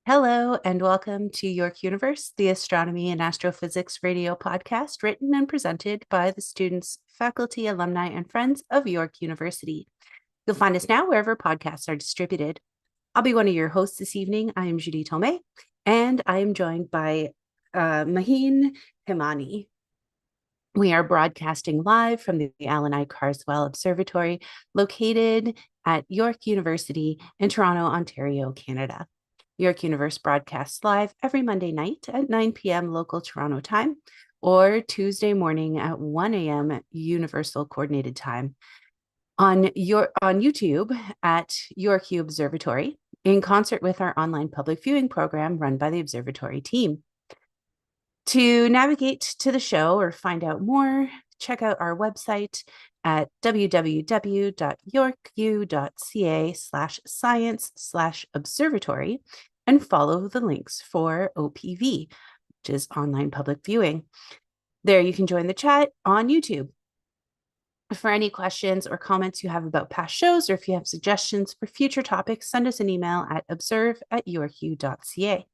Hello, and welcome to York Universe, the astronomy and astrophysics radio podcast written and presented by the students, faculty, alumni, and friends of York University. You'll find us now wherever podcasts are distributed. I'll be one of your hosts this evening. I am Judy Tomei, and I am joined by Maheen Himani. We are broadcasting live from the Allan Carswell Observatory, located at York University in Toronto, Ontario, Canada. York Universe broadcasts live every Monday night at 9 p.m. local Toronto time or Tuesday morning at 1 a.m. Universal Coordinated Time on YouTube at York U Observatory in concert with our online public viewing program run by the Observatory team. To navigate to the show or find out more, check out our website at www.yorku.ca/science/observatory and follow the links for OPV, which is online public viewing. There you can join the chat on YouTube. For any questions or comments you have about past shows, or if you have suggestions for future topics, send us an email at observe@yorku.ca.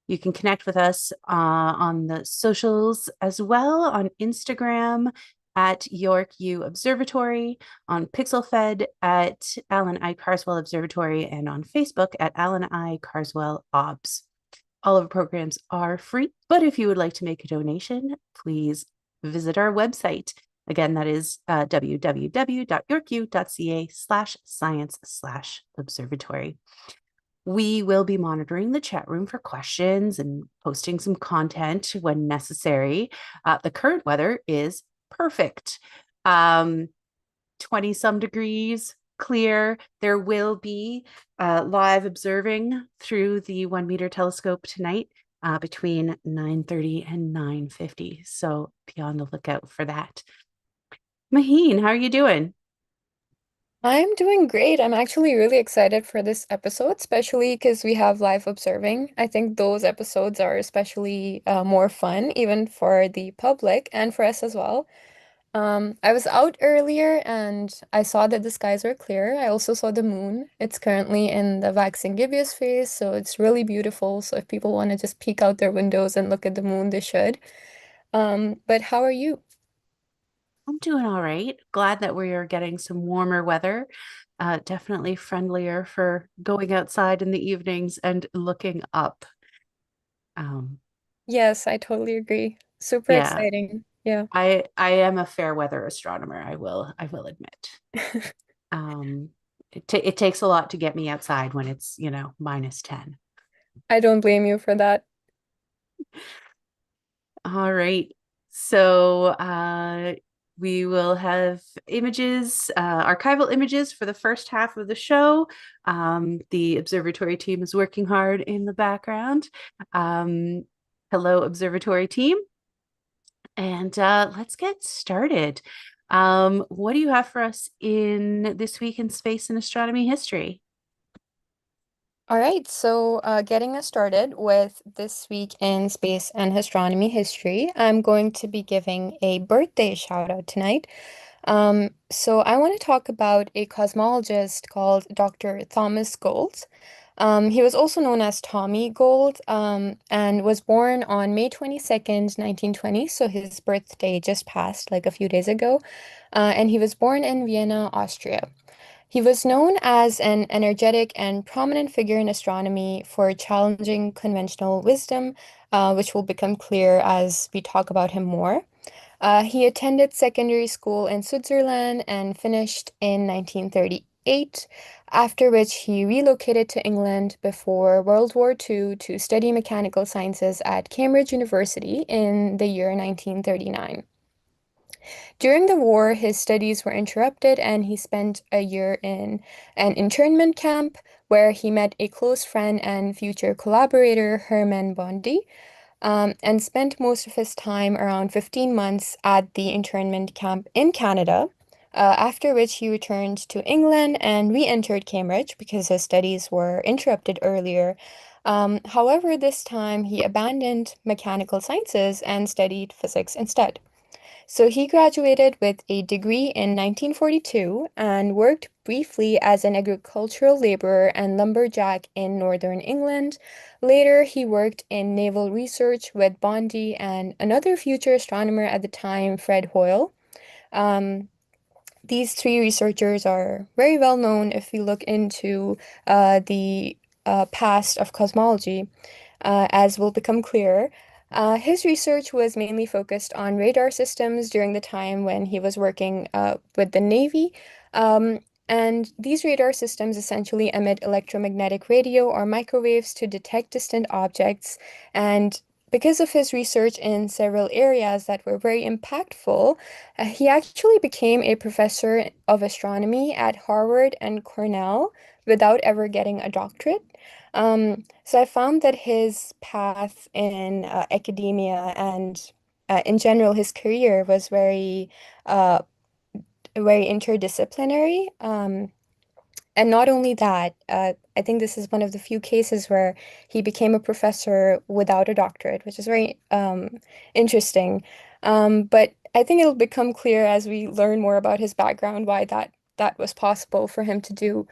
You can connect with us on the socials as well, on Instagram at York U Observatory, on PixelFed at Allan I. Carswell Observatory, and on Facebook at Allan I. Carswell Obs. All of our programs are free, but if you would like to make a donation, please visit our website. Again, that is www.yorku.ca/science/observatory. We will be monitoring the chat room for questions and posting some content when necessary. The current weather is perfect. 20 some degrees, clear. There will be live observing through the 1 meter telescope tonight between 9:30 and 9:50. So be on the lookout for that. Maheen, how are you doing? I'm doing great. I'm actually really excited for this episode, especially because we have live observing. I think those episodes are especially more fun, even for the public and for us as well. I was out earlier and I saw that the skies were clear. I also saw the moon. It's currently in the waxing gibbous phase, so it's really beautiful. So if people want to just peek out their windows and look at the moon, they should. But how are you? I'm doing all right. Glad that we are getting some warmer weather. Definitely friendlier for going outside in the evenings and looking up. Um, Yes, I totally agree. Super yeah, exciting. Yeah. I am a fair weather astronomer. I will admit. Um, it takes a lot to get me outside when it's -10. I don't blame you for that. All right. So we will have images, archival images for the first half of the show. The observatory team is working hard in the background. Um, Hello, observatory team. And let's get started. What do you have for us in this week in space and astronomy history? All right, so getting us started with this week in space and astronomy history, I'm going to be giving a birthday shout out tonight. So I want to talk about a cosmologist called Dr. Thomas Gold. He was also known as Tommy Gold, and was born on May 22nd, 1920. So his birthday just passed like a few days ago. And he was born in Vienna, Austria. He was known as an energetic and prominent figure in astronomy for challenging conventional wisdom, which will become clear as we talk about him more. He attended secondary school in Switzerland and finished in 1938, after which he relocated to England before World War II to study mechanical sciences at Cambridge University in the year 1939. During the war, his studies were interrupted and he spent a year in an internment camp where he met a close friend and future collaborator, Herman Bondi, and spent most of his time, around 15 months, at the internment camp in Canada, after which he returned to England and re-entered Cambridge because his studies were interrupted earlier. However, this time he abandoned mechanical sciences and studied physics instead. So he graduated with a degree in 1942 and worked briefly as an agricultural laborer and lumberjack in northern England. Later, he worked in naval research with Bondi and another future astronomer at the time, Fred Hoyle. Um, these three researchers are very well known if you look into the past of cosmology, as will become clearer. His research was mainly focused on radar systems during the time when he was working with the Navy. Um, and these radar systems essentially emit electromagnetic radio or microwaves to detect distant objects. And because of his research in several areas that were very impactful, he actually became a professor of astronomy at Harvard and Cornell without ever getting a doctorate. So I found that his path in academia and in general his career was uh, very interdisciplinary. And not only that, I think this is one of the few cases where he became a professor without a doctorate, which is very interesting. But I think it'll become clear as we learn more about his background why that was possible for him to do.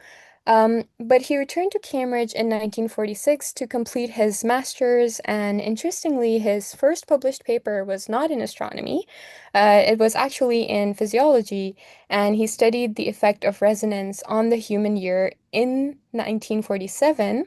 But he returned to Cambridge in 1946 to complete his master's, and interestingly, his first published paper was not in astronomy. It was actually in physiology, and he studied the effect of resonance on the human ear in 1947,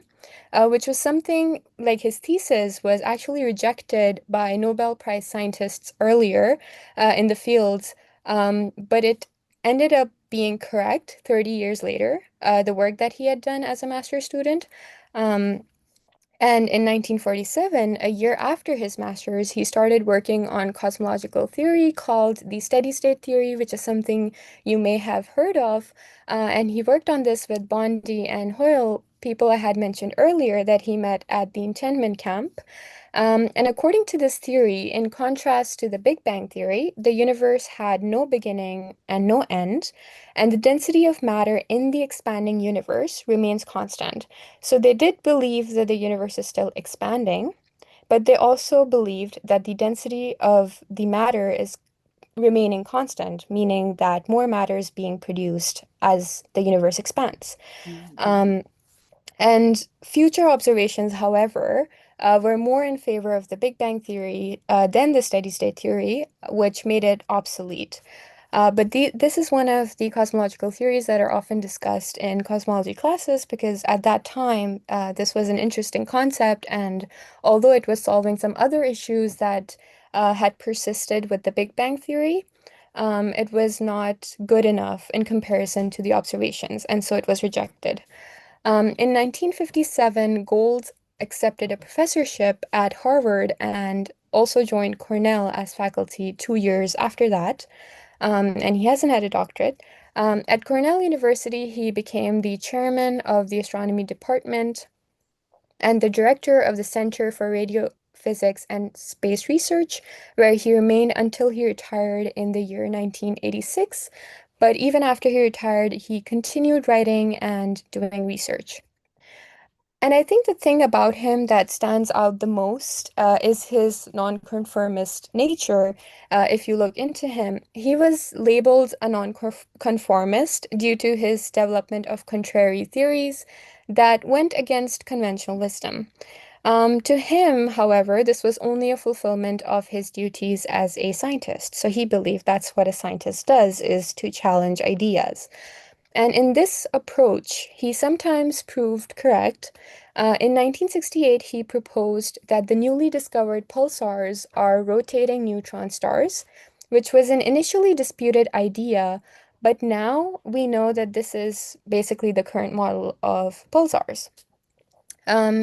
which was something like his thesis was actually rejected by Nobel Prize scientists earlier in the fields, but it ended up being correct 30 years later, the work that he had done as a master's student. Um, and in 1947, a year after his master's, he started working on cosmological theory called the steady state theory, which is something you may have heard of. And he worked on this with Bondi and Hoyle, people I had mentioned earlier that he met at the internment camp. And according to this theory, in contrast to the Big Bang theory, the universe had no beginning and no end, and the density of matter in the expanding universe remains constant. So they did believe that the universe is still expanding, but they also believed that the density of the matter is remaining constant, meaning that more matter is being produced as the universe expands. Mhm. Um, and future observations, however, were more in favor of the Big Bang theory than the steady state theory, which made it obsolete. This is one of the cosmological theories that are often discussed in cosmology classes because at that time, this was an interesting concept. And although it was solving some other issues that had persisted with the Big Bang theory, it was not good enough in comparison to the observations. And so it was rejected. In 1957, Gould accepted a professorship at Harvard and also joined Cornell as faculty 2 years after that. And he hasn't had a doctorate. At Cornell University, he became the chairman of the astronomy department and the director of the Center for Radio Physics and Space Research, where he remained until he retired in the year 1986. But even after he retired, he continued writing and doing research. And I think the thing about him that stands out the most is his nonconformist nature. If you look into him, he was labeled a nonconformist due to his development of contrary theories that went against conventional wisdom. To him, however, this was only a fulfillment of his duties as a scientist. So he believed that's what a scientist does, is to challenge ideas. And in this approach, he sometimes proved correct. In 1968, he proposed that the newly discovered pulsars are rotating neutron stars, which was an initially disputed idea, but now we know that this is basically the current model of pulsars.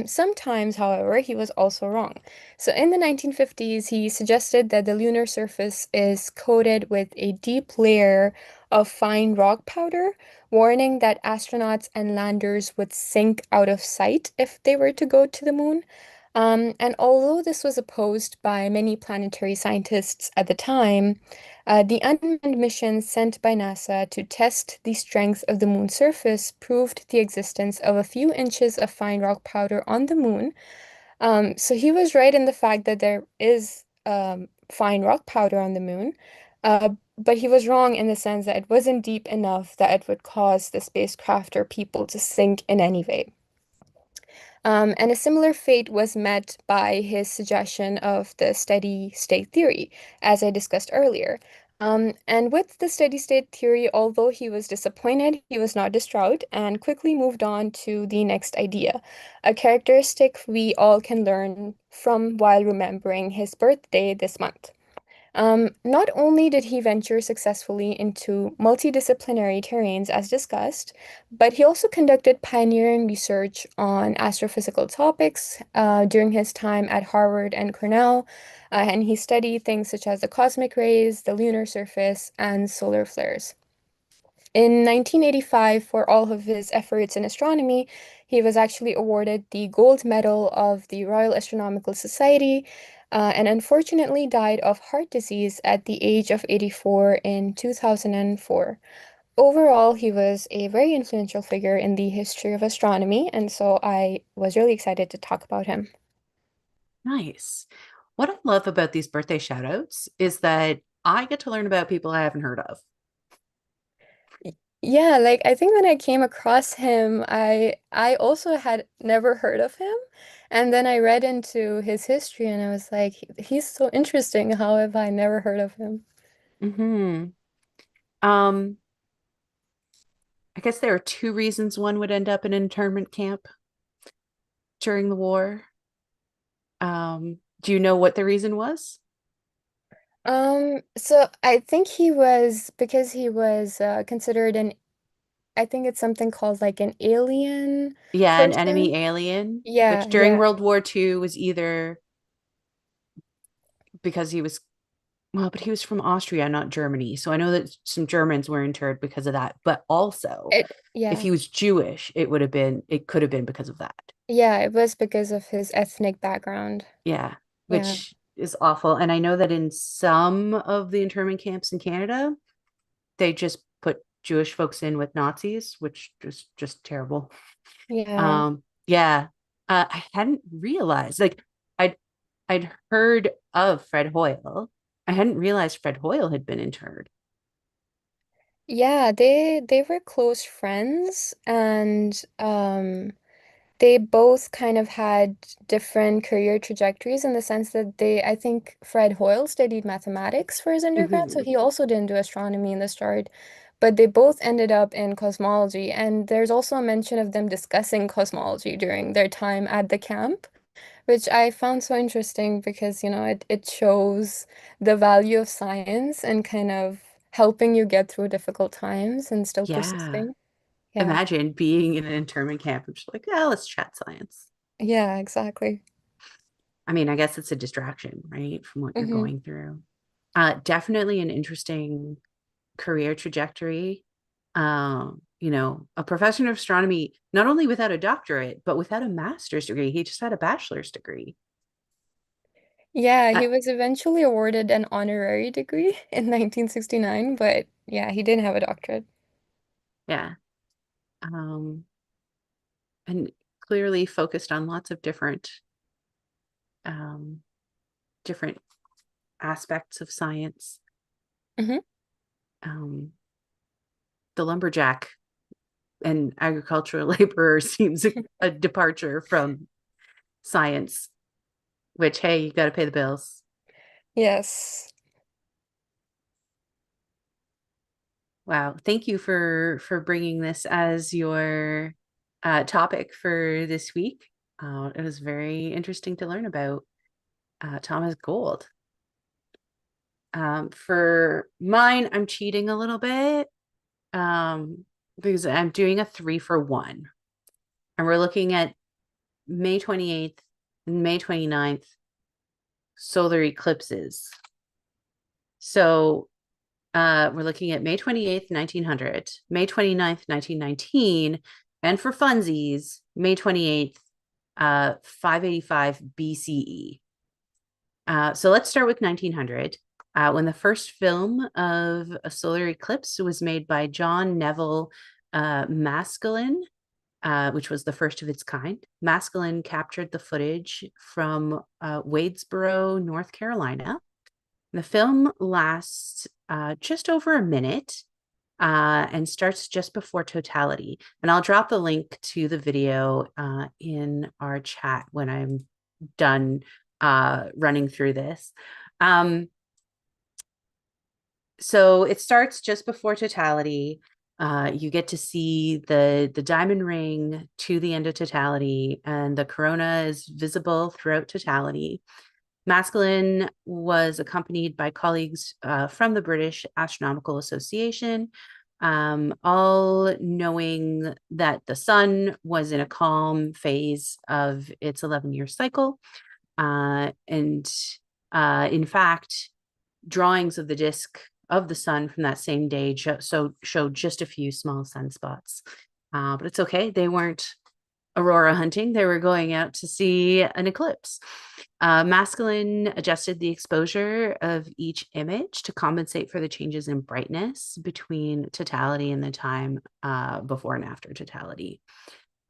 Sometimes, however, he was also wrong. So in the 1950s, he suggested that the lunar surface is coated with a deep layer of fine rock powder, warning that astronauts and landers would sink out of sight if they were to go to the moon. And although this was opposed by many planetary scientists at the time, the unmanned missions sent by NASA to test the strength of the moon's surface proved the existence of a few inches of fine rock powder on the moon. So he was right in the fact that there is fine rock powder on the moon. But he was wrong in the sense that it wasn't deep enough that it would cause the spacecraft or people to sink in any way. And a similar fate was met by his suggestion of the steady state theory, as I discussed earlier. And with the steady state theory, although he was disappointed, he was not distraught and quickly moved on to the next idea, a characteristic we all can learn from while remembering his birthday this month. Not only did he venture successfully into multidisciplinary terrains as discussed, but he also conducted pioneering research on astrophysical topics during his time at Harvard and Cornell, and he studied things such as the cosmic rays, the lunar surface, and solar flares. In 1985, for all of his efforts in astronomy, he was actually awarded the Gold Medal of the Royal Astronomical Society, and unfortunately died of heart disease at the age of 84 in 2004. Overall, he was a very influential figure in the history of astronomy, and so I was really excited to talk about him. Nice. What I love about these birthday shout outs is that I get to learn about people I haven't heard of. Yeah, like I think when I came across him, I also had never heard of him. And then I read into his history and I was like, He's so interesting. How have I never heard of him?" Hmm. Um, I guess there are two reasons one would end up in an internment camp during the war. Do you know what the reason was? So I think he was because he was considered an I think it's something called like an alien Yeah, an person. enemy alien, Yeah, which during yeah. World War II was either because he was, well, but he was from Austria, not Germany. So I know that some Germans were interred because of that. But also, if Yeah. he was Jewish, it could have been because of that. Yeah, it was because of his ethnic background. Yeah, Yeah. which is awful. And I know that in some of the internment camps in Canada, they just put Jewish folks in with Nazis, which is just terrible. Yeah. Yeah, I hadn't realized I'd I'd heard of Fred Hoyle. I hadn't realized Fred Hoyle had been interred. Yeah, they were close friends and they both kind of had different career trajectories in the sense that I think Fred Hoyle studied mathematics for his undergrad, so Mhm. he also didn't do astronomy in the start, but they both ended up in cosmology, and there's also a mention of them discussing cosmology during their time at the camp, which I found so interesting because, it shows the value of science and kind of helping you get through difficult times and still Yeah. persisting. Yeah. Imagine being in an internment camp and just like, yeah, let's chat science. Yeah, exactly. I mean, I guess it's a distraction, right, from what you're Hmm. going through. Definitely an interesting career trajectory. A professor of astronomy, not only without a doctorate, but without a master's degree. He just had a bachelor's degree. Yeah, Uh, he was eventually awarded an honorary degree in 1969, but yeah, he didn't have a doctorate. yeah. Um, and clearly focused on lots of um, different aspects of science. Hmm. Um, the lumberjack and agricultural laborer seems a departure from science, which, hey, you got to pay the bills. Yes. Wow. Thank you for bringing this as your topic for this week. It was very interesting to learn about Thomas Gold. For mine, I'm cheating a little bit because I'm doing a 3 for 1. And we're looking at May 28th and May 29th solar eclipses. So we're looking at May 28th, 1900, May 29th, 1919, and for funsies, May 28th, 585 BCE. So let's start with 1900, when the first film of a solar eclipse was made by John Neville Maskelyne, which was the first of its kind. Maskelyne captured the footage from Wadesboro, North Carolina. The film lasts just over a minute and starts just before totality. And I'll drop the link to the video in our chat when I'm done running through this. So it starts just before totality. You get to see the diamond ring to the end of totality, and the corona is visible throughout totality. Maskelyne was accompanied by colleagues from the British Astronomical Association, all knowing that the sun was in a calm phase of its 11-year cycle. And in fact, drawings of the disk of the sun from that same day showed just a few small sunspots. But it's okay. They weren't aurora hunting. They were going out to see an eclipse. Maskelyne adjusted the exposure of each image to compensate for the changes in brightness between totality and the time before and after totality.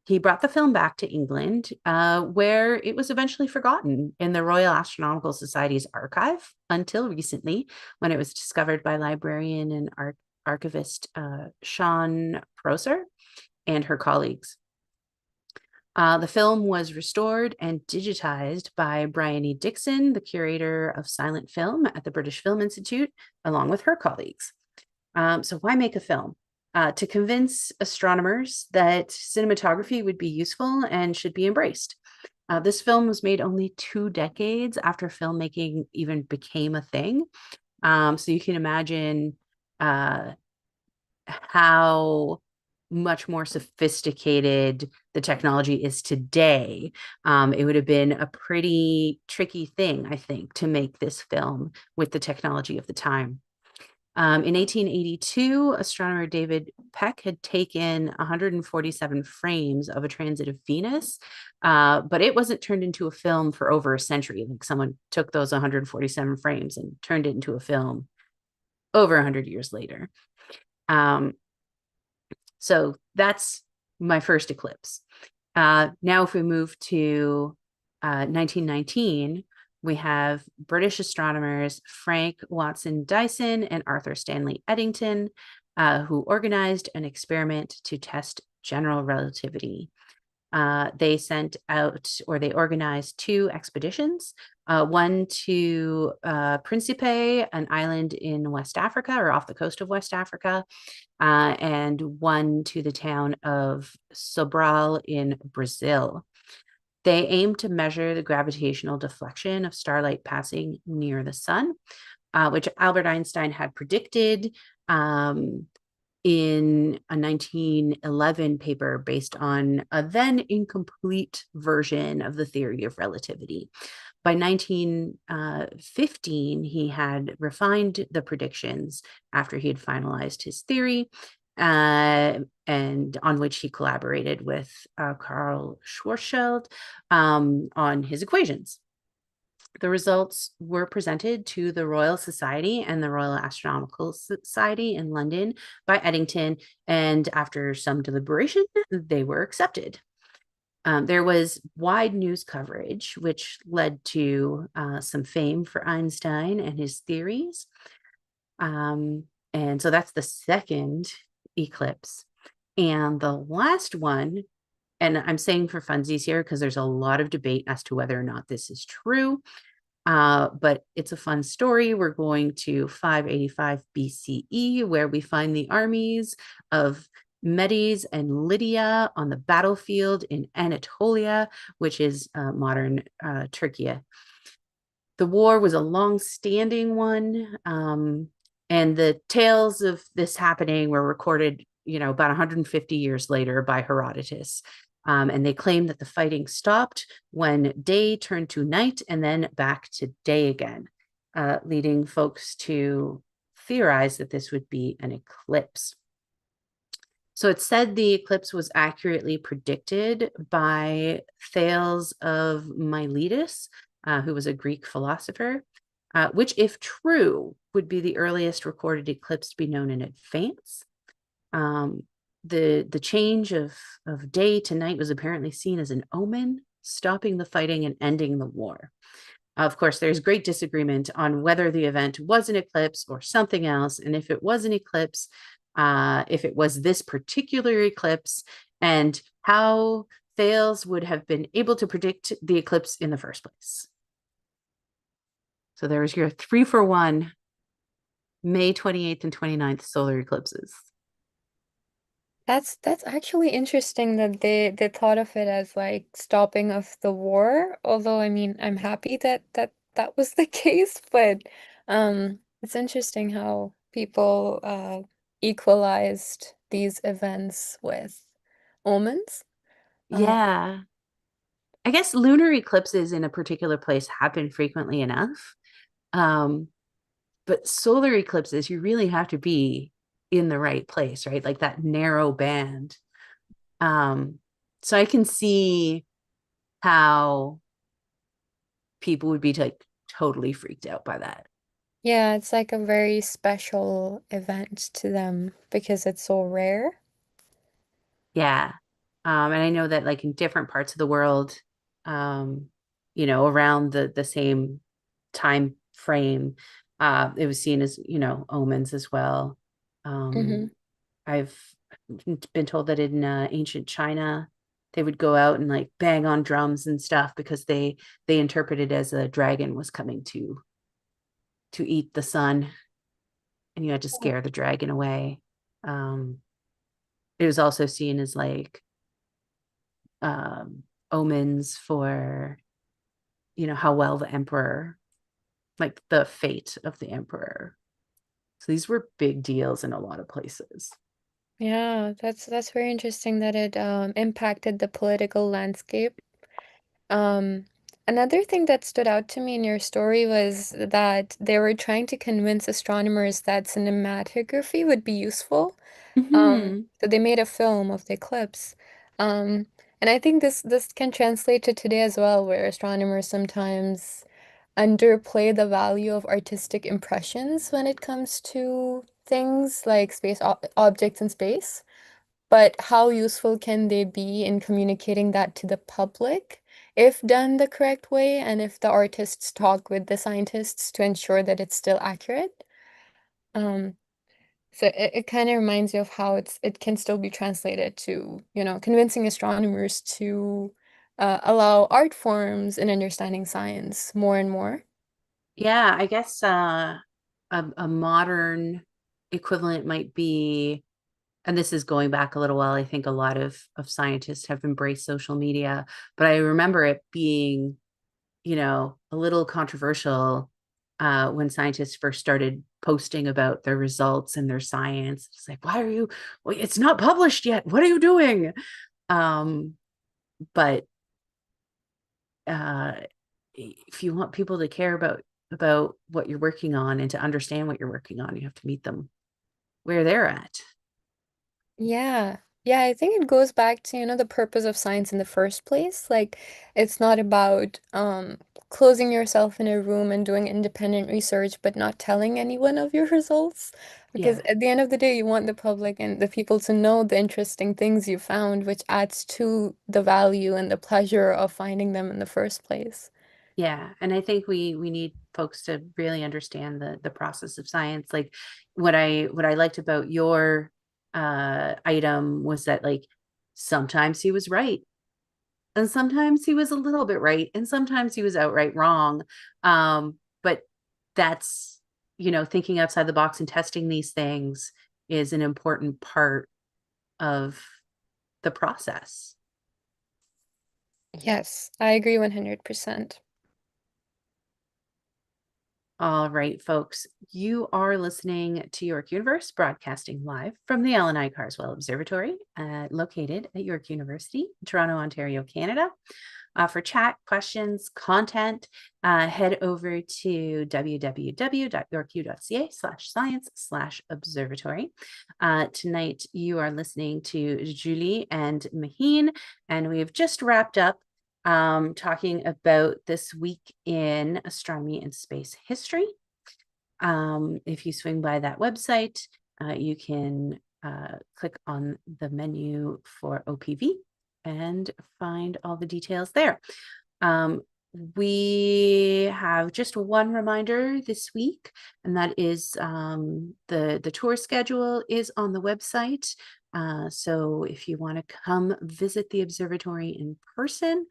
He brought the film back to England, where it was eventually forgotten in the Royal Astronomical Society's archive until recently, when it was discovered by librarian and archivist Sean Prosser and her colleagues. The film was restored and digitized by Bryony Dixon, the curator of silent film at the British Film Institute, along with her colleagues. So why make a film? To convince astronomers that cinematography would be useful and should be embraced. This film was made only 2 decades after filmmaking even became a thing. So you can imagine how much more sophisticated the technology is today. It would have been a pretty tricky thing, I think, to make this film with the technology of the time. In 1882, astronomer David Peck had taken 147 frames of a transit of Venus, but it wasn't turned into a film for over a century. Like someone took those 147 frames and turned it into a film over 100 years later. So that's my first eclipse. Now, if we move to 1919, we have British astronomers Frank Watson Dyson and Arthur Stanley Eddington, who organized an experiment to test general relativity. They organized 2 expeditions, one to Principe, an island in West Africa or off the coast of West Africa, and one to the town of Sobral in Brazil. They aimed to measure the gravitational deflection of starlight passing near the sun, which Albert Einstein had predicted in a 1911 paper based on a then incomplete version of the theory of relativity. By 1915, he had refined the predictions after he had finalized his theory, and on which he collaborated with Karl Schwarzschild on his equations. The results were presented to the Royal Society and the Royal Astronomical Society in London by Eddington, and after some deliberation, they were accepted. There was wide news coverage, which led to some fame for Einstein and his theories. And so that's the second eclipse. And the last one, and I'm saying for funsies here because there's a lot of debate as to whether or not this is true, but it's a fun story. We're going to 585 BCE, where we find the armies of Medes and Lydia on the battlefield in Anatolia, which is modern Turkey. The war was a long-standing one, and the tales of this happening were recorded, about 150 years later by Herodotus. And they claim that the fighting stopped when day turned to night and then back to day again, leading folks to theorize that this would be an eclipse. So it's said the eclipse was accurately predicted by Thales of Miletus, who was a Greek philosopher, which, if true, would be the earliest recorded eclipse to be known in advance. The change of day to night was apparently seen as an omen, stopping the fighting and ending the war. Of course, there's great disagreement on whether the event was an eclipse or something else, and if it was an eclipse, if it was this particular eclipse, and how Thales would have been able to predict the eclipse in the first place. So there was your 3-for-1 May 28th and 29th solar eclipses. That's actually interesting that they thought of it as like stopping of the war. Although I mean, I'm happy that that was the case, but it's interesting how people equalized these events with omens. Uh, Yeah. I guess lunar eclipses in a particular place happen frequently enough. Um, but solar eclipses, you really have to be in the right place, right? Like that narrow band. Um, so I can see how people would be like totally freaked out by that. yeah, it's like a very special event to them because it's so rare. Yeah. And I know that like in different parts of the world, around the same time frame, it was seen as, omens as well. Hmm. Um, I've been told that in ancient China, they would go out and like bang on drums and stuff because they interpreted as a dragon was coming to eat the sun, and you had to scare the dragon away. Um, it was also seen as like omens for how well the emperor, like the fate of the emperor. So these were big deals in a lot of places. Yeah, that's very interesting that it impacted the political landscape. Um, Another thing that stood out to me in your story was that they were trying to convince astronomers that cinematography would be useful. Mm-hmm. So they made a film of the eclipse. Um, and I think this can translate to today as well, where astronomers sometimes underplay the value of artistic impressions when it comes to things like space objects in space. But how useful can they be in communicating that to the public if done the correct way and if the artists talk with the scientists to ensure that it's still accurate? Um, so it kind of reminds you of how it can still be translated to, convincing astronomers to allow art forms in understanding science more and more. Yeah, I guess a modern equivalent might be, and this is going back a little while. I think a lot of scientists have embraced social media, but I remember it being, a little controversial when scientists first started posting about their results and their science. It's like, why are you? Well, it's not published yet. What are you doing? Um, but uh, if you want people to care about what you're working on and to understand what you're working on, you have to meet them where they're at. Yeah. Yeah, I think it goes back to, the purpose of science in the first place. Like, it's not about closing yourself in a room and doing independent research, but not telling anyone of your results. Because Yeah. at the end of the day, you want the public and the people to know the interesting things you found, which adds to the value and the pleasure of finding them in the first place. Yeah, and I think we need folks to really understand the process of science. Like what I liked about your item was that like sometimes he was right and sometimes he was a little bit right and sometimes he was outright wrong. But that's, thinking outside the box and testing these things is an important part of the process. Yes, I agree 100%. All right, folks, you are listening to York Universe, broadcasting live from the Allan Carswell Observatory, located at York University, Toronto, Ontario, Canada. For chat, questions, content, head over to www.yorku.ca/science/observatory. Tonight, you are listening to Julie and Maheen, and we have just wrapped up talking about this week in astronomy and space history. If you swing by that website, you can click on the menu for OPV and find all the details there. Um, we have just one reminder this week, and that is the tour schedule is on the website. So if you want to come visit the observatory in person,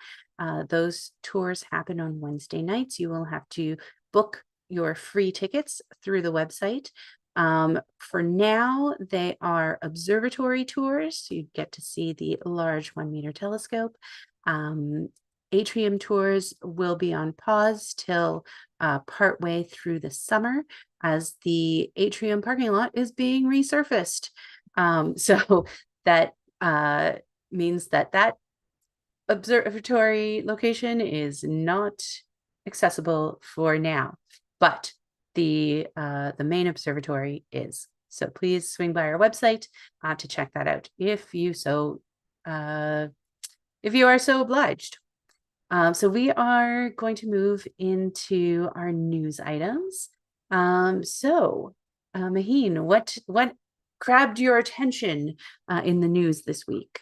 those tours happen on Wednesday nights. You will have to book your free tickets through the website. For now, they are observatory tours. So you get to see the large 1 meter telescope. Atrium tours will be on pause till partway through the summer as the atrium parking lot is being resurfaced. So that means that observatory location is not accessible for now, but the main observatory is. So please swing by our website to check that out if you are so obliged. So we are going to move into our news items. Maheen, what grabbed your attention in the news this week?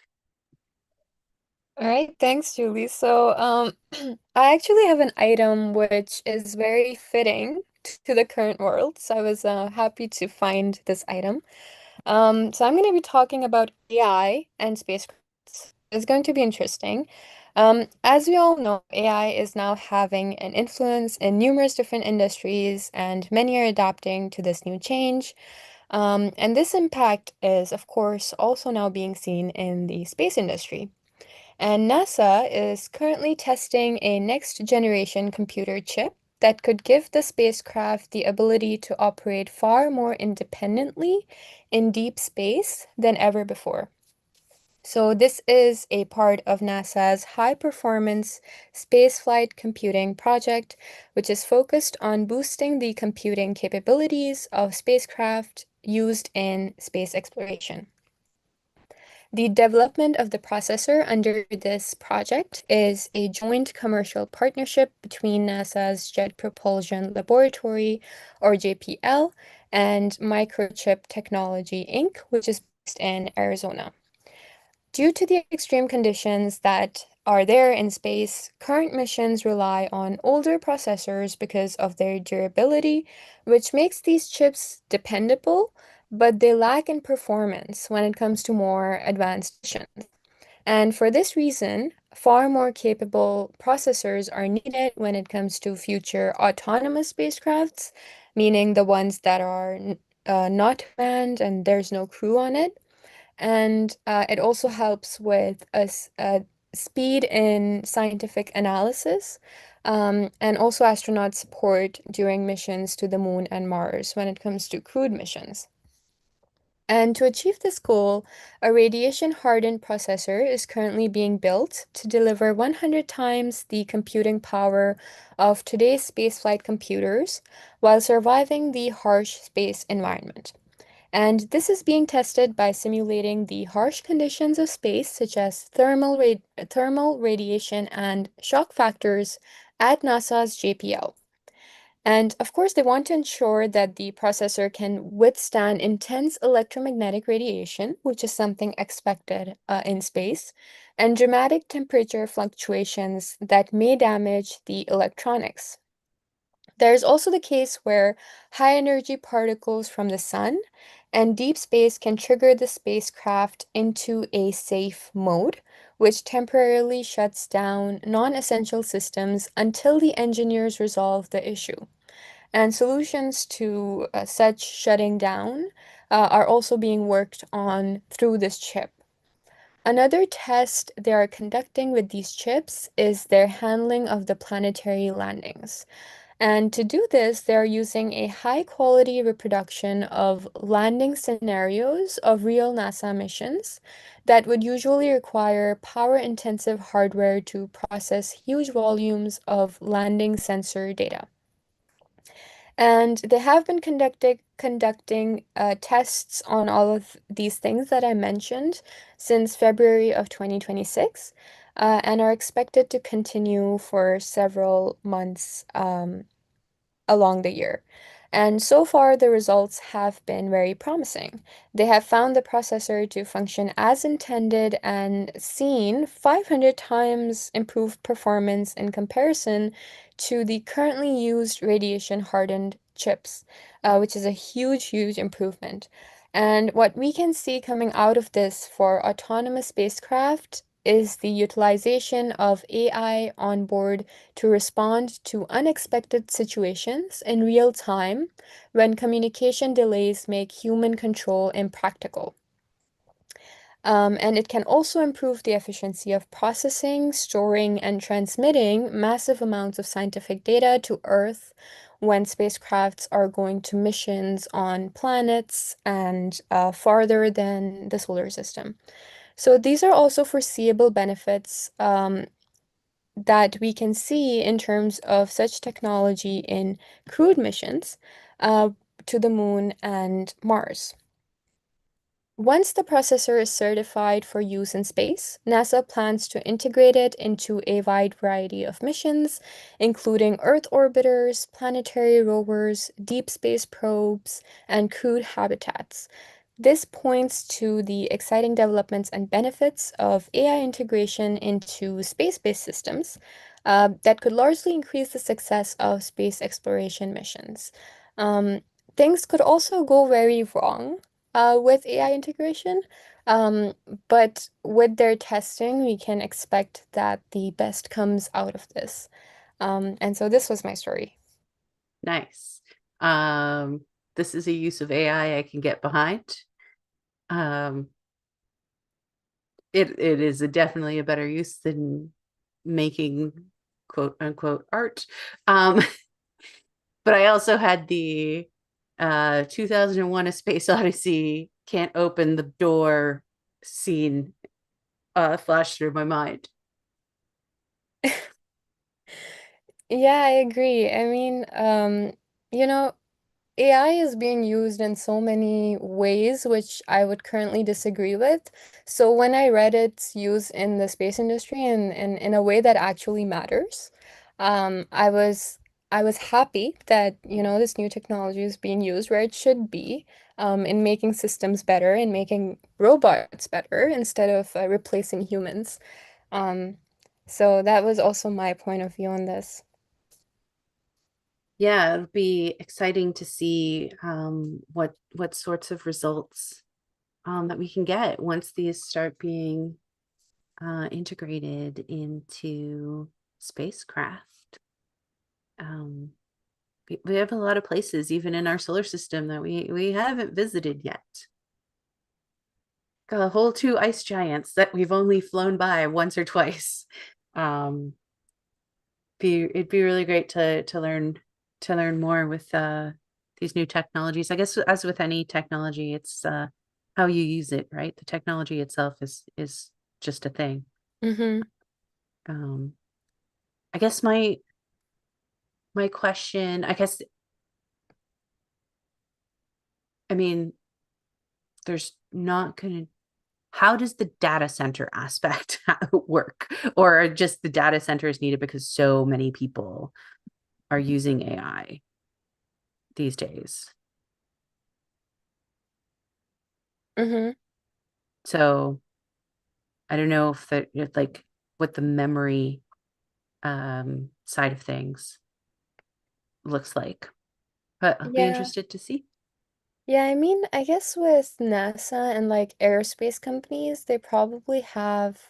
All right, thanks, Julie. So, I actually have an item which is very fitting to the current world. So I was happy to find this item. So I'm going to be talking about AI and spacecraft. It's going to be interesting. As we all know, AI is now having an influence in numerous different industries, and many are adapting to this new change. And this impact is, of course, also now being seen in the space industry. And NASA is currently testing a next generation computer chip that could give the spacecraft the ability to operate far more independently in deep space than ever before. So, this is a part of NASA's high performance spaceflight computing project, which is focused on boosting the computing capabilities of spacecraft used in space exploration. The development of the processor under this project is a joint commercial partnership between NASA's Jet Propulsion Laboratory, or JPL, and Microchip Technology Inc., which is based in Arizona. Due to the extreme conditions that are there in space, current missions rely on older processors because of their durability, which makes these chips dependable, but they lack in performance when it comes to more advanced missions. And for this reason, far more capable processors are needed when it comes to future autonomous spacecrafts, meaning the ones that are not manned and there's no crew on it. And it also helps with speed in scientific analysis, and also astronaut support during missions to the moon and Mars when it comes to crewed missions. And to achieve this goal, a radiation-hardened processor is currently being built to deliver 100 times the computing power of today's spaceflight computers while surviving the harsh space environment. And this is being tested by simulating the harsh conditions of space, such as thermal radiation and shock factors at NASA's JPL. And of course, they want to ensure that the processor can withstand intense electromagnetic radiation, which is something expected in space, and dramatic temperature fluctuations that may damage the electronics. There's also the case where high energy particles from the sun and deep space can trigger the spacecraft into a safe mode, which temporarily shuts down non-essential systems until the engineers resolve the issue. And solutions to such shutting down are also being worked on through this chip. Another test they are conducting with these chips is their handling of the planetary landings. And to do this, they're using a high quality reproduction of landing scenarios of real NASA missions that would usually require power intensive hardware to process huge volumes of landing sensor data. And they have been conducting tests on all of these things that I mentioned since February of 2026, and are expected to continue for several months along the year. And so far, the results have been very promising. They have found the processor to function as intended and seen 500 times improved performance in comparison to the currently used radiation-hardened chips, which is a huge, huge improvement. And what we can see coming out of this for autonomous spacecraft is the utilization of AI on board to respond to unexpected situations in real time when communication delays make human control impractical. And it can also improve the efficiency of processing, storing, and transmitting massive amounts of scientific data to Earth when spacecrafts are going to missions on planets and farther than the solar system. So these are also foreseeable benefits that we can see in terms of such technology in crewed missions uh, to the moon and Mars. Once the processor is certified for use in space, NASA plans to integrate it into a wide variety of missions, including Earth orbiters, planetary rovers, deep space probes, and crewed habitats. This points to the exciting developments and benefits of AI integration into space-based systems that could largely increase the success of space exploration missions. Um, Things could also go very wrong with AI integration, um, but with their testing, we can expect that the best comes out of this. And so this was my story. Nice. Um, this is a use of AI I can get behind. Um, it is definitely a better use than making quote unquote art. Um, but I also had the 2001 A Space Odyssey can't open the door scene flash through my mind. Yeah, I agree. I mean, you know, AI is being used in so many ways, which I would currently disagree with. So when I read its use in the space industry and in a way that actually matters, I was happy that, this new technology is being used where it should be, in making systems better and making robots better instead of replacing humans. Um, so that was also my point of view on this. Yeah, it'll be exciting to see what sorts of results that we can get once these start being integrated into spacecraft. Um, we have a lot of places, even in our solar system, that we haven't visited yet. Got a whole two ice giants that we've only flown by once or twice. Um, it'd be really great to learn more with these new technologies. I guess as with any technology, it's how you use it, right? The technology itself is just a thing. Mm-hmm. Um, I guess my question, I guess, I mean, there's not gonna, how does the data center aspect work? Or just the data center is needed because so many people are using AI these days? Mm-hmm. So I don't know if like what the memory side of things looks like, but I'll be Yeah. interested to see. Yeah, I mean, I guess with NASA and like aerospace companies, they probably have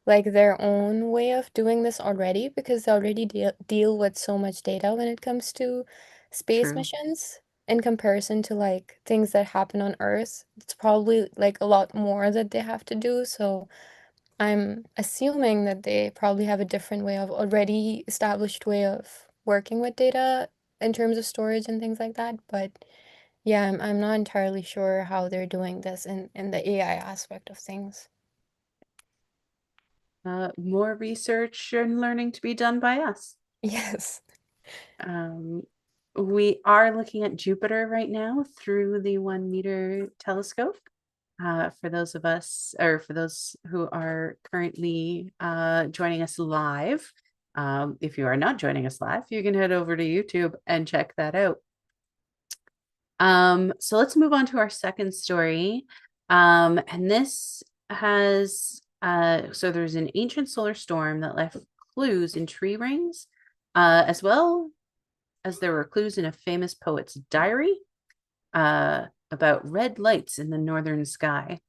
like their own way of doing this already because they already deal with so much data when it comes to space True. missions in comparison to like things that happen on Earth. It's probably like a lot more that they have to do. So I'm assuming that they probably have a different way of already established way of working with data in terms of storage and things like that. But yeah, I'm not entirely sure how they're doing this in the AI aspect of things. More research and learning to be done by us. Yes. Um, we are looking at Jupiter right now through the 1 meter telescope. For those of us, or for those who are currently joining us live, if you are not joining us live, you can head over to YouTube and check that out. So let's move on to our second story. And this has so there's an ancient solar storm that left clues in tree rings, as well as there were clues in a famous poet's diary about red lights in the northern sky.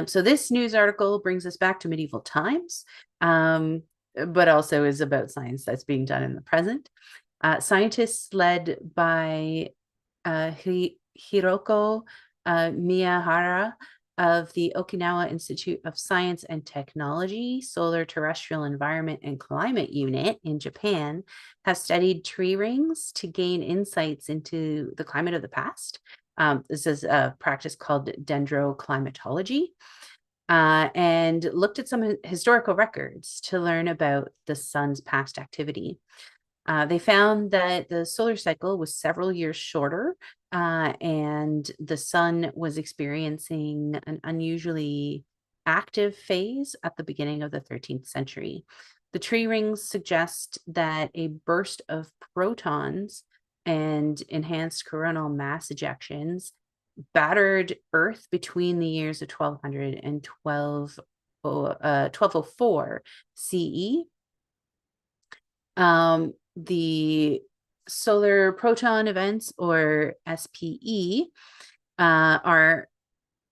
So this news article brings us back to medieval times, but also is about science that's being done in the present. Scientists led by Hiroko Miyahara of the Okinawa Institute of Science and Technology, Solar Terrestrial Environment and Climate Unit in Japan, have studied tree rings to gain insights into the climate of the past. This is a practice called dendroclimatology, and looked at some historical records to learn about the sun's past activity. They found that the solar cycle was several years shorter, and the sun was experiencing an unusually active phase at the beginning of the 13th century. The tree rings suggest that a burst of protons and enhanced coronal mass ejections battered Earth between the years of 1200 and 1204 CE. The solar proton events, or SPE, are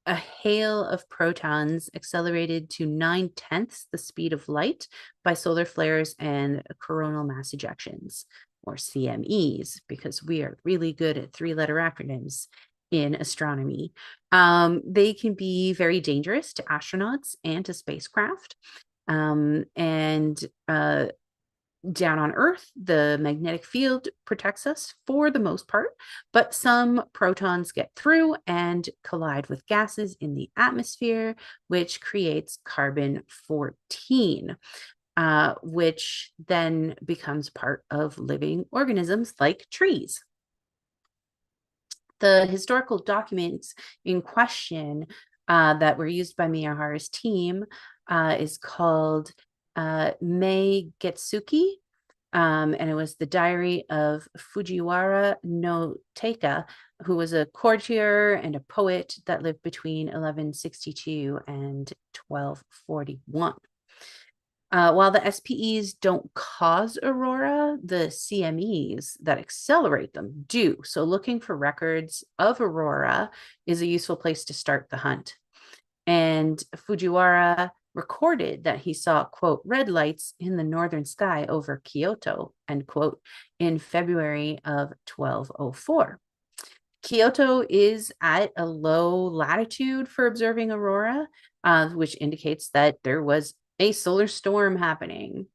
a hail of protons accelerated to 9/10 the speed of light by solar flares and coronal mass ejections, or CMEs, because we are really good at three-letter acronyms in astronomy. They can be very dangerous to astronauts and to spacecraft. And down on Earth, the magnetic field protects us for the most part, but some protons get through and collide with gases in the atmosphere, which creates carbon-14, which then becomes part of living organisms like trees. The historical documents in question that were used by Miyahara's team is called Mei Getsuki, and it was the diary of Fujiwara no Teika, who was a courtier and a poet that lived between 1162 and 1241. While the SPEs don't cause aurora, the CMEs that accelerate them do. So looking for records of aurora is a useful place to start the hunt. And Fujiwara recorded that he saw, quote, red lights in the northern sky over Kyoto, end quote, in February of 1204. Kyoto is at a low latitude for observing aurora, which indicates that there was a solar storm happening.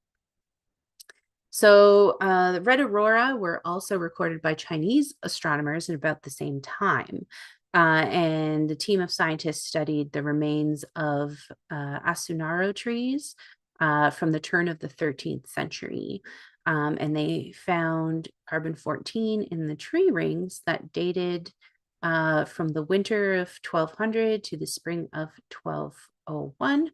So the red aurora were also recorded by Chinese astronomers at about the same time. And the team of scientists studied the remains of Asunaro trees from the turn of the 13th century. And they found carbon-14 in the tree rings that dated from the winter of 1200 to the spring of 1201.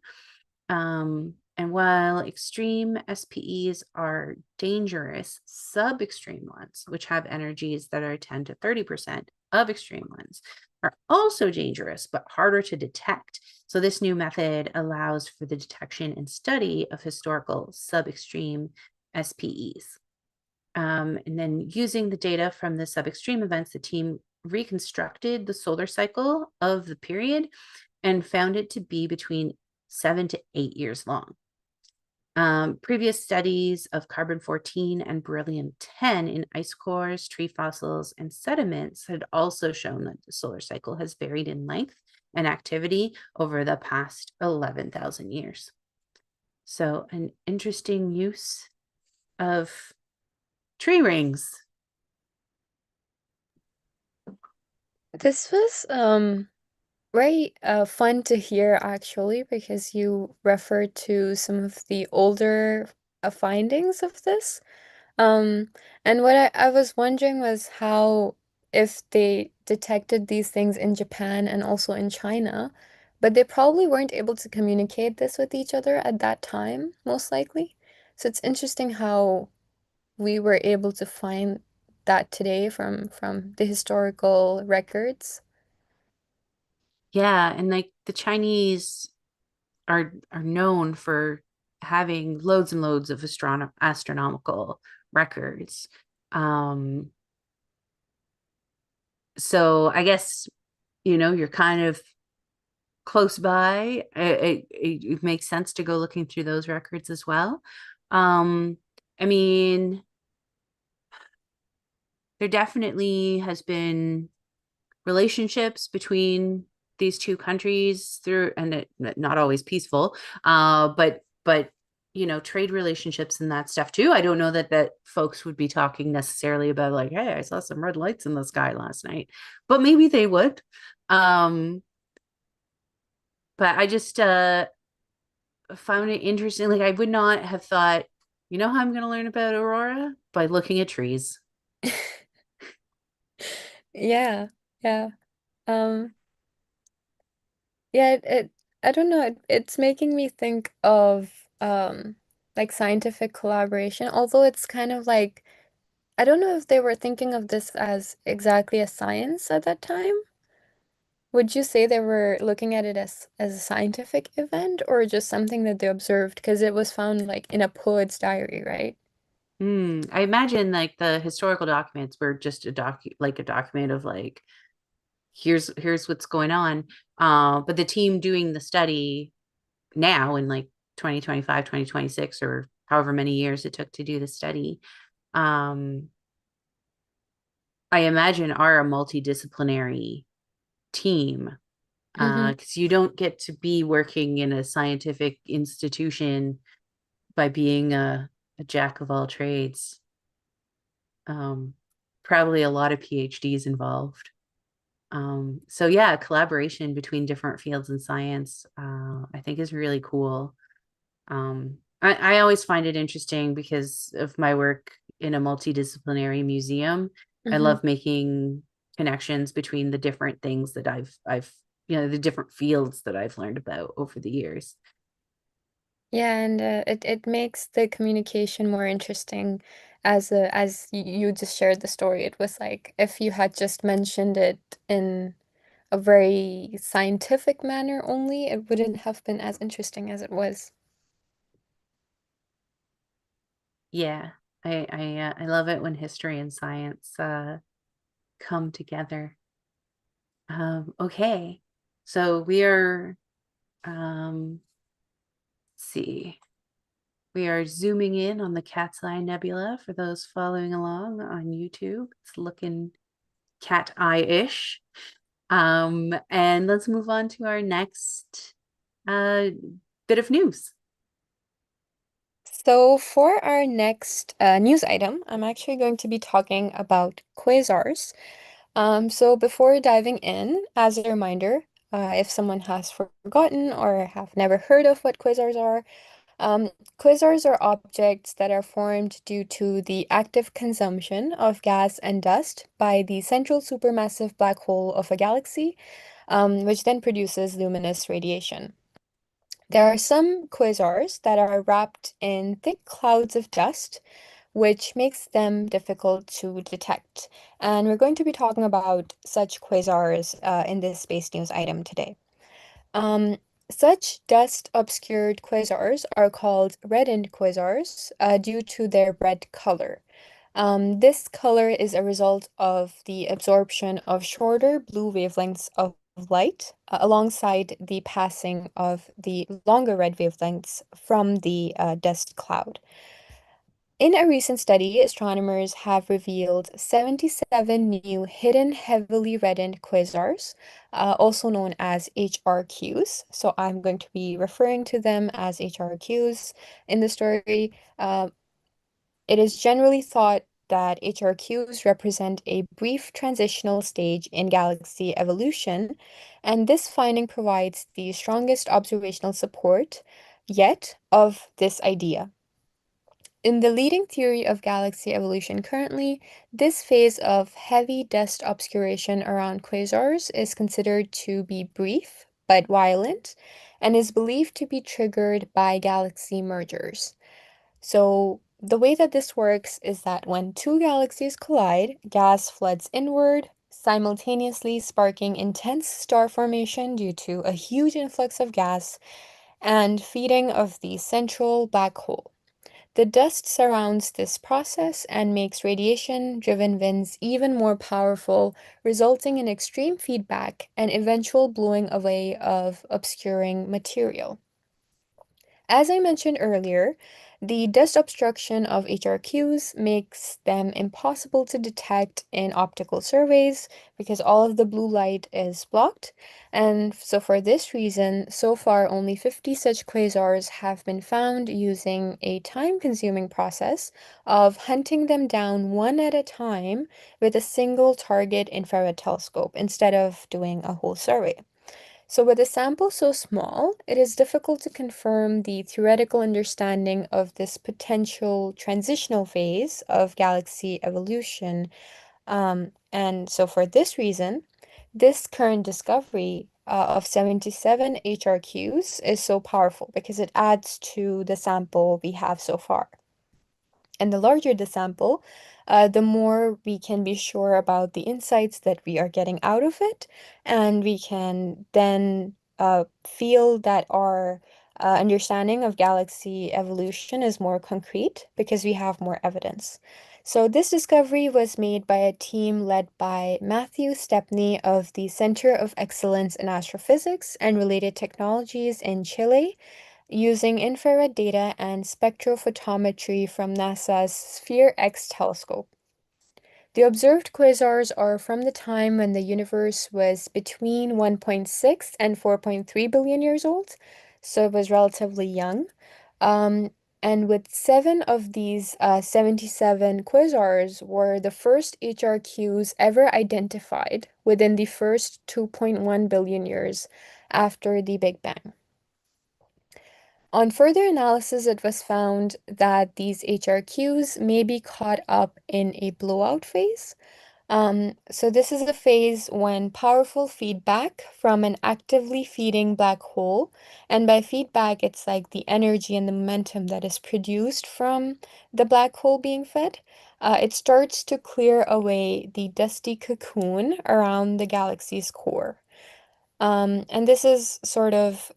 And while extreme SPEs are dangerous, sub-extreme ones, which have energies that are 10 to 30% of extreme ones, are also dangerous, but harder to detect. So this new method allows for the detection and study of historical sub-extreme SPEs. And then using the data from the sub-extreme events, the team reconstructed the solar cycle of the period and found it to be between 7 to 8 years long. Previous studies of carbon-14 and beryllium-10 in ice cores, tree fossils, and sediments had also shown that the solar cycle has varied in length and activity over the past 11,000 years. So an interesting use of tree rings. This was very fun to hear actually, because you referred to some of the older findings of this. Um, and what I was wondering was how, if they detected these things in Japan and also in China, but they probably weren't able to communicate this with each other at that time, most likely. So it's interesting how we were able to find that today from the historical records. Yeah, and like the Chinese are known for having loads and loads of astronomical records. Um, so I guess you're kind of close by. It makes sense to go looking through those records as well. Um, I mean, there definitely has been relationships between these two countries through, and not always peaceful, but trade relationships and that stuff too. I don't know that folks would be talking necessarily about like, hey, I saw some red lights in the sky last night, but maybe they would. um but I just found it interesting. Like, I would not have thought, how I'm going to learn about aurora? By looking at trees. Yeah, yeah. Um, yeah, I don't know, it's making me think of like scientific collaboration, although it's kind of like I don't know if they were thinking of this as exactly a science at that time. Would you say they were looking at it as a scientific event or just something that they observed? Because it was found like in a poet's diary, right? I imagine like the historical documents were just a document of like, here's what's going on. But the team doing the study now in like 2025, 2026, or however many years it took to do the study, um, I imagine are a multidisciplinary team, Mm-hmm. because you don't get to be working in a scientific institution by being a jack of all trades. Um, Probably a lot of PhDs involved. So yeah, collaboration between different fields in science, I think is really cool. I always find it interesting because of my work in a multidisciplinary museum. I Mm-hmm. love making connections between the different things that I've the different fields that I've learned about over the years. Yeah, and it makes the communication more interesting as you just shared the story. It was like if you had just mentioned it in a very scientific manner only, it wouldn't have been as interesting as it was. Yeah, I love it when history and science come together. Okay, so we are let's see. We are zooming in on the Cat's Eye Nebula for those following along on YouTube. It's looking cat eye-ish. And let's move on to our next uh, bit of news. So for our next news item, I'm actually going to be talking about quasars. So before diving in, as a reminder, if someone has forgotten or have never heard of what quasars are, um, quasars are objects that are formed due to the active consumption of gas and dust by the central supermassive black hole of a galaxy, which then produces luminous radiation. There are some quasars that are wrapped in thick clouds of dust, which makes them difficult to detect. And we're going to be talking about such quasars in this space news item today. Um, Such dust-obscured quasars are called reddened quasars due to their red color. This color is a result of the absorption of shorter blue wavelengths of light alongside the passing of the longer red wavelengths from the dust cloud. In a recent study, astronomers have revealed 77 new hidden heavily reddened quasars, also known as HRQs. So I'm going to be referring to them as HRQs in the story. It is generally thought that HRQs represent a brief transitional stage in galaxy evolution, and this finding provides the strongest observational support yet of this idea. In the leading theory of galaxy evolution currently, this phase of heavy dust obscuration around quasars is considered to be brief but violent and is believed to be triggered by galaxy mergers. So The way that this works is that when two galaxies collide, gas floods inward, simultaneously sparking intense star formation due to a huge influx of gas and feeding of the central black hole. The dust surrounds this process and makes radiation-driven winds even more powerful, resulting in extreme feedback and eventual blowing away of obscuring material. As I mentioned earlier, the dust obstruction of HRQs makes them impossible to detect in optical surveys because all of the blue light is blocked. And so, for this reason, so far only 50 such quasars have been found using a time-consuming process of hunting them down one at a time with a single target infrared telescope instead of doing a whole survey. So, with a sample so small, it is difficult to confirm the theoretical understanding of this potential transitional phase of galaxy evolution. And so, for this reason, this current discovery of 77 HRQs is so powerful because it adds to the sample we have so far. And the larger the sample, the more we can be sure about the insights that we are getting out of it. And we can then feel that our understanding of galaxy evolution is more concrete because we have more evidence. So, this discovery was made by a team led by Matthew Stepney of the Center of Excellence in Astrophysics and Related Technologies in Chile using infrared data and spectrophotometry from NASA's Sphere X telescope. The observed quasars are from the time when the universe was between 1.6 and 4.3 billion years old, so it was relatively young. Um, and with seven of these 77 quasars were the first HRQs ever identified within the first 2.1 billion years after the Big Bang. On further analysis, it was found that these HRQs may be caught up in a blowout phase. So this is a phase when powerful feedback from an actively feeding black hole, and by feedback, it's like the energy and the momentum that is produced from the black hole being fed. It starts to clear away the dusty cocoon around the galaxy's core. And this is sort of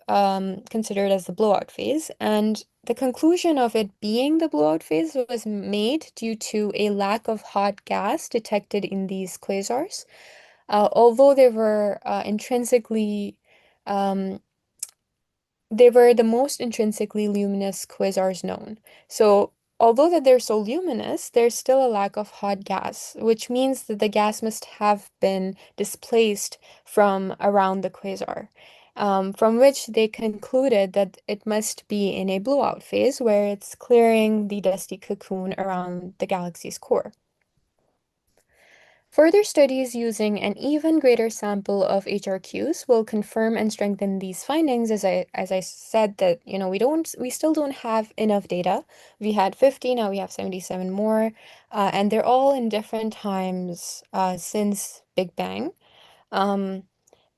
considered as the blowout phase. And the conclusion of it being the blowout phase was made due to a lack of hot gas detected in these quasars. Although um, they were the most intrinsically luminous quasars known. So, although that they're so luminous, there's still a lack of hot gas, which means that the gas must have been displaced from around the quasar, from which they concluded that it must be in a blowout phase where it's clearing the dusty cocoon around the galaxy's core. Further studies using an even greater sample of HRQs will confirm and strengthen these findings. As I said that, we still don't have enough data. We had 50, now we have 77 more, and they're all in different times since Big Bang. Um,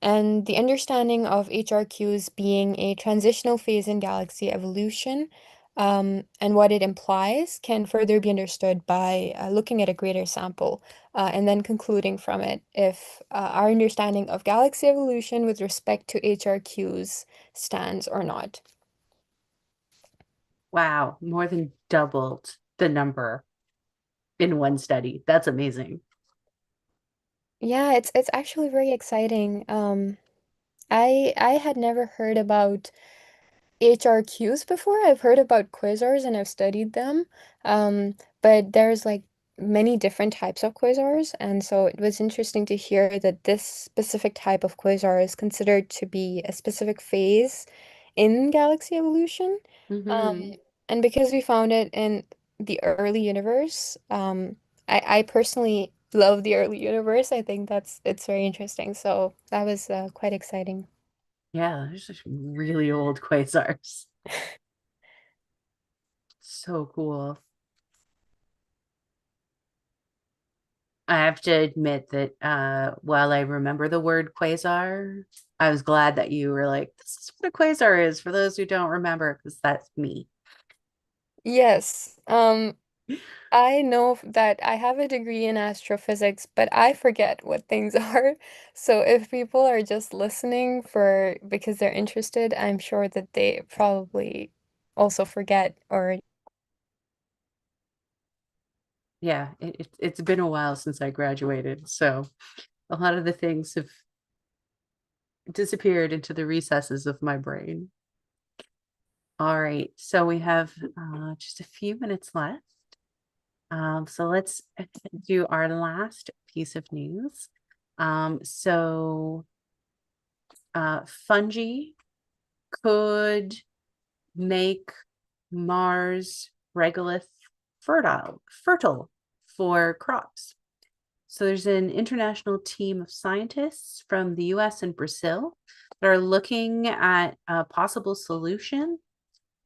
and the understanding of HRQs being a transitional phase in galaxy evolution, and what it implies can further be understood by looking at a greater sample and then concluding from it if our understanding of galaxy evolution with respect to HRQs stands or not. Wow, more than doubled the number in one study. That's amazing. Yeah, it's actually very exciting. I had never heard about HRQs before. I've heard about quasars and I've studied them. But there's like many different types of quasars, and so it was interesting to hear that this specific type of quasar is considered to be a specific phase in galaxy evolution. Hmm. Um, and because we found it in the early universe, I personally love the early universe. I think it's very interesting. So that was quite exciting. Yeah, there's just really old quasars. So cool. I have to admit that while I remember the word quasar, I was glad that you were like, this is what a quasar is for those who don't remember, because that's me. Yes. I know that I have a degree in astrophysics, but I forget what things are. So if people are just listening for because they're interested, I'm sure that they probably also forget or Yeah, it's been a while since I graduated, so a lot of the things have disappeared into the recesses of my brain. All right, so we have just a few minutes left. So let's do our last piece of news. So fungi could make Mars regolith fertile for crops. So there's an international team of scientists from the US and Brazil that are looking at a possible solution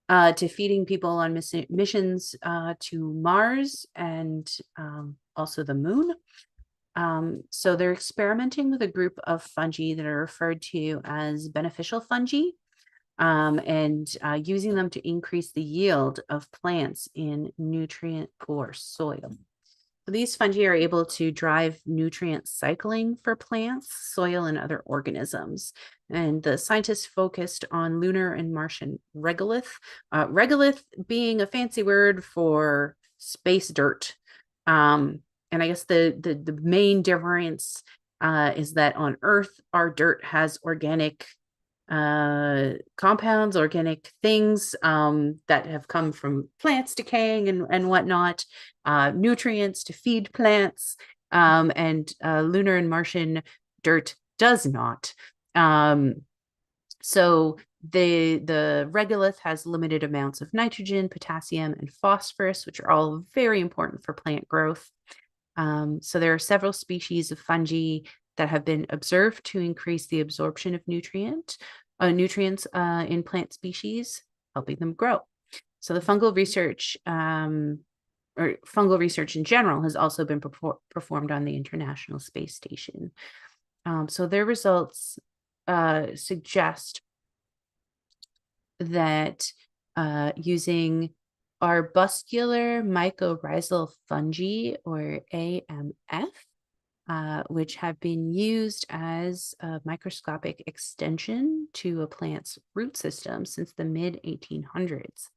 to feeding people on missions to Mars and also the moon. So they're experimenting with a group of fungi that are referred to as beneficial fungi, and using them to increase the yield of plants in nutrient poor soil. So these fungi are able to drive nutrient cycling for plants, soil, and other organisms. And the scientists focused on lunar and Martian regolith, regolith being a fancy word for space dirt. And I guess the main difference is that on Earth, our dirt has organic compounds, organic things that have come from plants decaying and whatnot, nutrients to feed plants, and lunar and Martian dirt does not. So the regolith has limited amounts of nitrogen, potassium, and phosphorus, which are all very important for plant growth. So there are several species of fungi that have been observed to increase the absorption of nutrients in plant species, helping them grow. So the fungal research, or fungal research in general, has also been performed on the International Space Station. So their results suggest that using arbuscular mycorrhizal fungi, or AMF, which have been used as a microscopic extension to a plant's root system since the mid 1800s.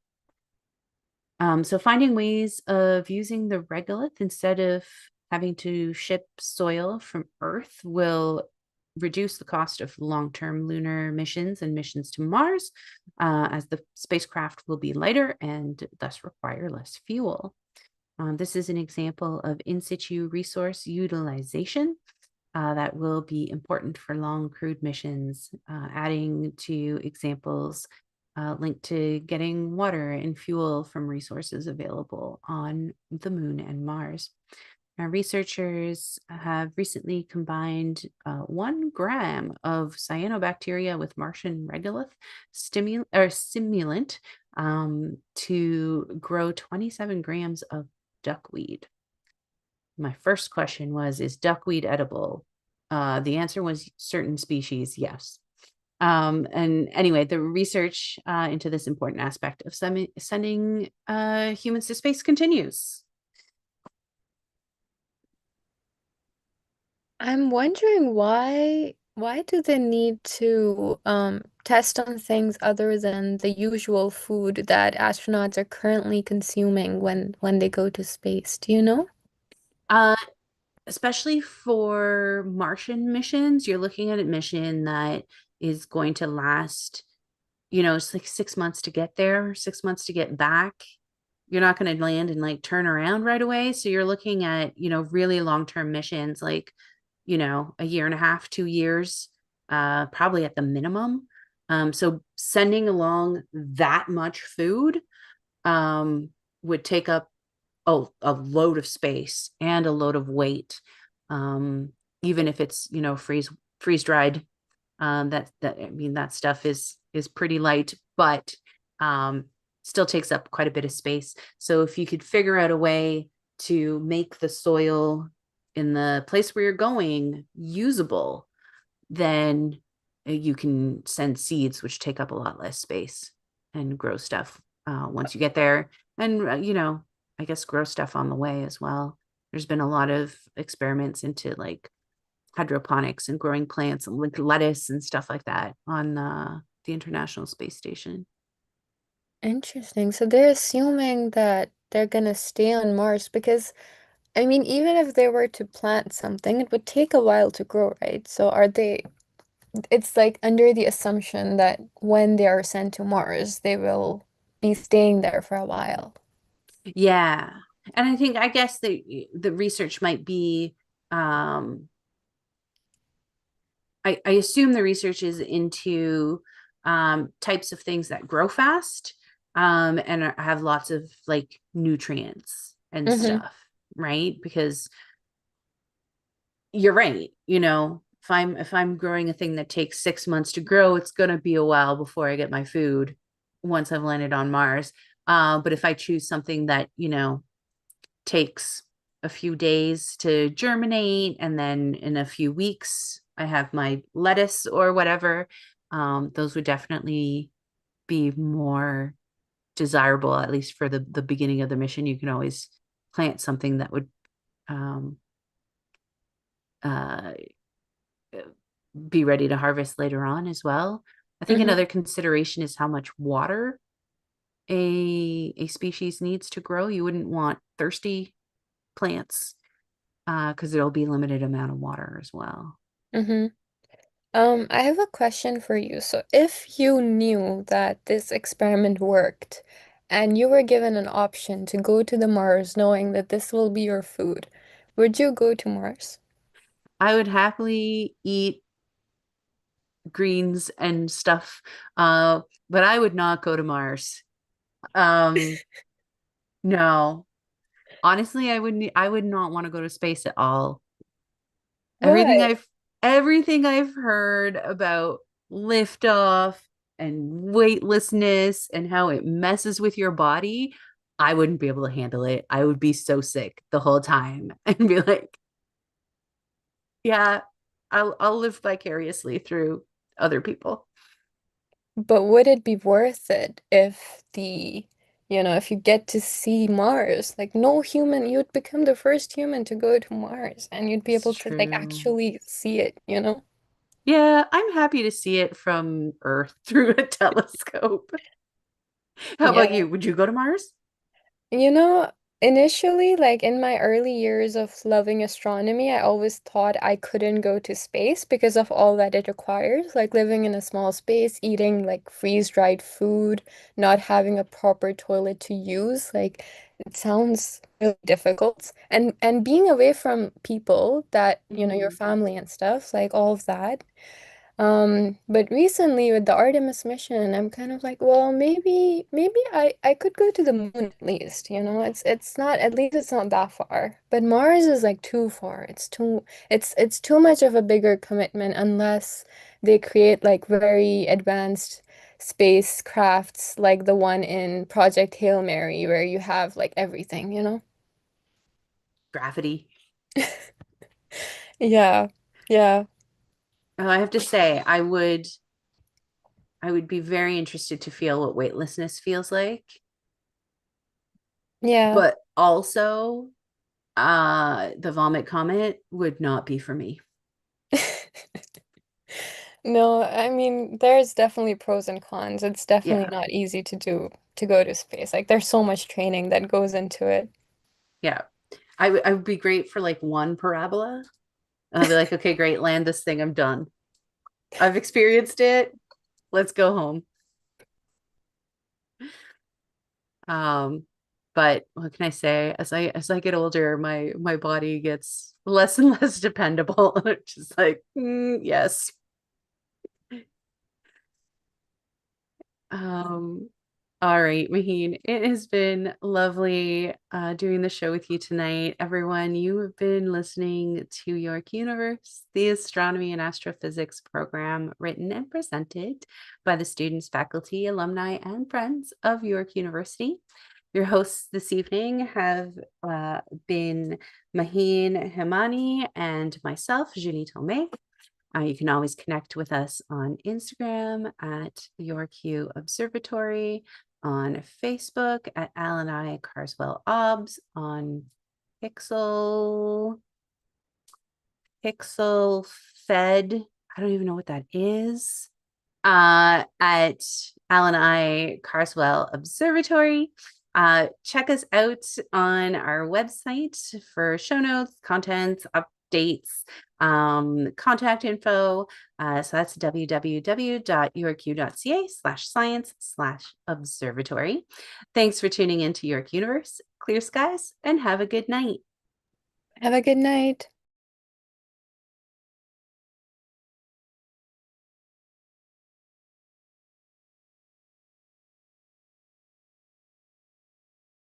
So finding ways of using the regolith instead of having to ship soil from Earth will reduce the cost of long-term lunar missions and missions to Mars, as the spacecraft will be lighter and thus require less fuel. This is an example of in situ resource utilization that will be important for long crewed missions, adding to examples linked to getting water and fuel from resources available on the moon and Mars. Now, researchers have recently combined 1 gram of cyanobacteria with Martian regolith stimulant to grow 27 grams of duckweed. My first question was, is duckweed edible? The answer was certain species, yes. And anyway, the research into this important aspect of sending humans to space continues. I'm wondering why do they need to test on things other than the usual food that astronauts are currently consuming when they go to space? Do you know? Uh, Especially for Martian missions, you're looking at a mission that is going to last, it's like 6 months to get there, 6 months to get back. You're not going to land and like turn around right away. So you're looking at, really long-term missions, like, a year and a half, 2 years, probably at the minimum. So sending along that much food would take up a load of space and a load of weight, even if it's freeze dried. That I mean that stuff is pretty light, but still takes up quite a bit of space. So if you could figure out a way to make the soil in the place where you're going usable, then you can send seeds, which take up a lot less space and grow stuff once you get there. And, I guess grow stuff on the way as well. There's been a lot of experiments into like hydroponics and growing plants and like lettuce and stuff like that on the International Space Station. Interesting. So they're assuming that they're gonna stay on Mars because, I mean, even if they were to plant something, it would take a while to grow, right? So are they, it's like under the assumption that when they are sent to Mars, they will be staying there for a while. Yeah. And I guess the research might be um I assume the research is into types of things that grow fast and have lots of like nutrients and Mm-hmm. stuff, right? Because you're right, if I'm growing a thing that takes 6 months to grow, it's gonna be a while before I get my food once I've landed on Mars. But if I choose something that, takes a few days to germinate and then in a few weeks I have my lettuce or whatever, those would definitely be more desirable, at least for the beginning of the mission. You can always plant something that would um, uh, be ready to harvest later on as well. I think Mm-hmm. another consideration is how much water a species needs to grow. You wouldn't want thirsty plants because there'll be limited amount of water as well. Mm-hmm. I have a question for you. So if you knew that this experiment worked and you were given an option to go to the Mars knowing that this will be your food, would you go to Mars? I would happily eat greens and stuff, uh, but I would not go to Mars. Um, no, honestly, I would not want to go to space at all. Everything Why? I've everything I've heard about liftoff and weightlessness and how it messes with your body, I wouldn't be able to handle it. I would be so sick the whole time and be like, yeah, I'll live vicariously through other people. But would it be worth it if if you get to see Mars, like no human, you'd become the first human to go to Mars and you'd be It's able to like true. actually see it, you know? Yeah, I'm happy to see it from Earth through a telescope. How about Yeah. you? Would you go to Mars? You know, initially, like in my early years of loving astronomy, I always thought I couldn't go to space because of all that it requires, like living in a small space, eating like freeze-dried food, not having a proper toilet to use. Like it sounds really difficult. And being away from people that, your Mhm. family and stuff, like all of that. But recently with the Artemis mission, I'm kind of like, well, maybe I could go to the moon at least, It's not at least it's not that far. But Mars is like too far. It's too much of a bigger commitment unless they create like very advanced spacecrafts like the one in Project Hail Mary where you have like everything, you know? Gravity. Yeah. Yeah. Oh, I have to say, I would be very interested to feel what weightlessness feels like, Yeah. but also the vomit comet would not be for me. No, I mean, there's definitely pros and cons. It's definitely Yeah. not easy to go to space. Like, there's so much training that goes into it. Yeah. I would be great for like one parabola. And I'll be like, okay, great, land this thing. I'm done. I've experienced it. Let's go home. Um, but what can I say? As I get older, my body gets less and less dependable. Just like, yes. Um, all right, Maheen, it has been lovely doing the show with you tonight. Everyone, you have been listening to York Universe, the astronomy and astrophysics program written and presented by the students, faculty, alumni, and friends of York University. Your hosts this evening have been Maheen Himani and myself, Junie Tomei. You can always connect with us on Instagram at YorkU Observatory on Facebook at Allan I Carswell Obs, on Pixel Fed. I don't even know what that is. At Allan I Carswell Observatory. Check us out on our website for show notes, contents, updates, contact info. So that's www.urq.ca/science/observatory. Thanks for tuning into York Universe. Clear skies and have a good night. Have a good night.